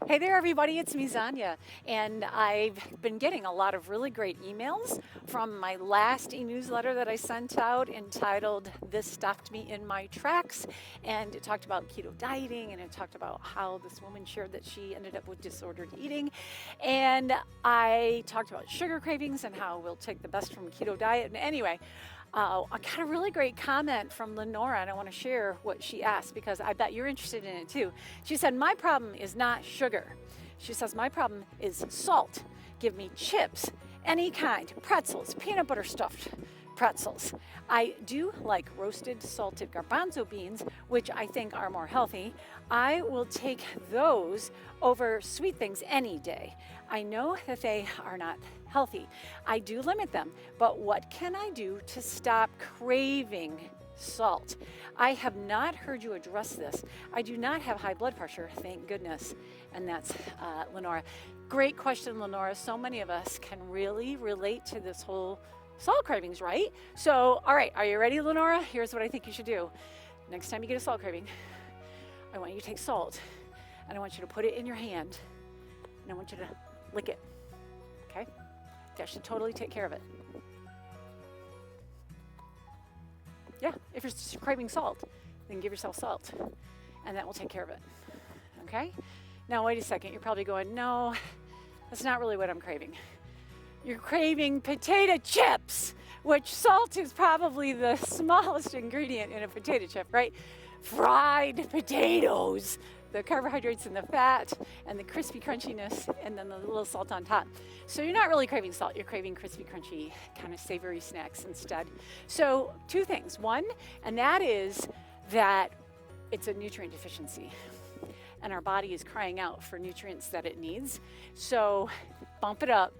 Hey there, everybody. It's me, Zonya. And I've been getting a lot of really great emails from my last e-newsletter that I sent out entitled This Stopped Me in My Tracks. And it talked about keto dieting and it talked about how this woman shared that she ended up with disordered eating. And I talked about sugar cravings and how we'll take the best from keto diet. And anyway, I got a really great comment from Lenora, and I want to share what she asked because I bet you're interested in it too. She said, my problem is not sugar. She says, my problem is salt. Give me chips, any kind, pretzels, peanut butter stuffed pretzels. I do like roasted salted garbanzo beans, which I think are more healthy. I will take those over sweet things any day. I know that they are not healthy. I do limit them, but what can I do to stop craving salt? I have not heard you address this. I do not have high blood pressure, thank goodness. And that's Lenora. Great question, Lenora. So many of us can really relate to this whole salt cravings, right? So, all right, are you ready, Lenora? Here's what I think you should do. Next time you get a salt craving, I want you to take salt and I want you to put it in your hand and I want you to lick it, okay? That should totally take care of it. Yeah, if you're craving salt, then give yourself salt and that will take care of it, okay? Now, wait a second, you're probably going, no, that's not really what I'm craving. You're craving potato chips, which salt is probably the smallest ingredient in a potato chip, right? Fried potatoes, the carbohydrates and the fat and the crispy crunchiness and then the little salt on top. So you're not really craving salt, you're craving crispy crunchy kind of savory snacks instead. So two things. One, and that is that it's a nutrient deficiency and our body is crying out for nutrients that it needs. So bump it up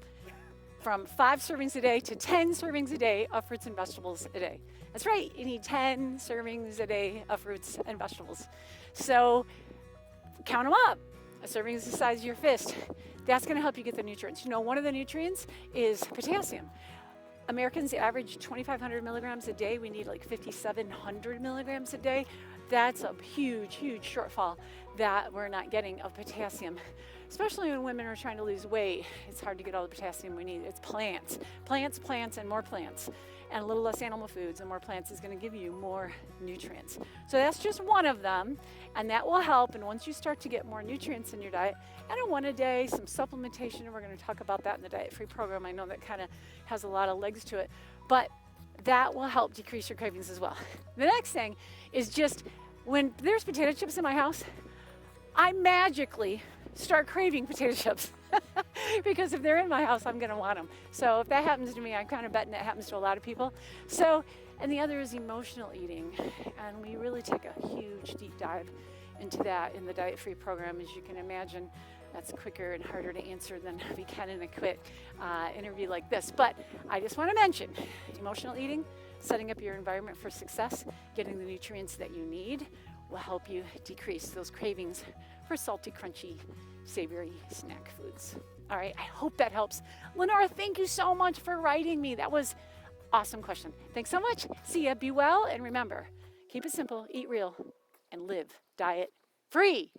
from 5 servings a day to 10 servings a day of fruits and vegetables a day. That's right, you need 10 servings a day of fruits and vegetables. So count them up. A serving is the size of your fist. That's gonna help you get the nutrients. You know, one of the nutrients is potassium. Americans average 2,500 milligrams a day. We need like 5,700 milligrams a day. That's a huge, huge shortfall that we're not getting of potassium. Especially when women are trying to lose weight, it's hard to get all the potassium we need. It's plants, plants, plants, and more plants. And a little less animal foods and more plants is gonna give you more nutrients. So that's just one of them, and that will help. And once you start to get more nutrients in your diet, and a one a day, some supplementation, and we're gonna talk about that in the diet-free program. I know that kind of has a lot of legs to it, but that will help decrease your cravings as well. The next thing is just when there's potato chips in my house, I magically start craving potato chips because if they're in my house, I'm gonna want them. So if that happens to me, I'm kind of betting that happens to a lot of people. So, and the other is emotional eating. And we really take a huge deep dive into that in the diet-free program. As you can imagine, that's quicker and harder to answer than we can in a quick interview like this. But I just wanna mention, emotional eating, setting up your environment for success, getting the nutrients that you need will help you decrease those cravings for salty, crunchy, savory snack foods. All right, I hope that helps. Lenora, thank you so much for writing me. That was awesome question. Thanks so much. See ya, be well, and remember, keep it simple, eat real, and live diet free.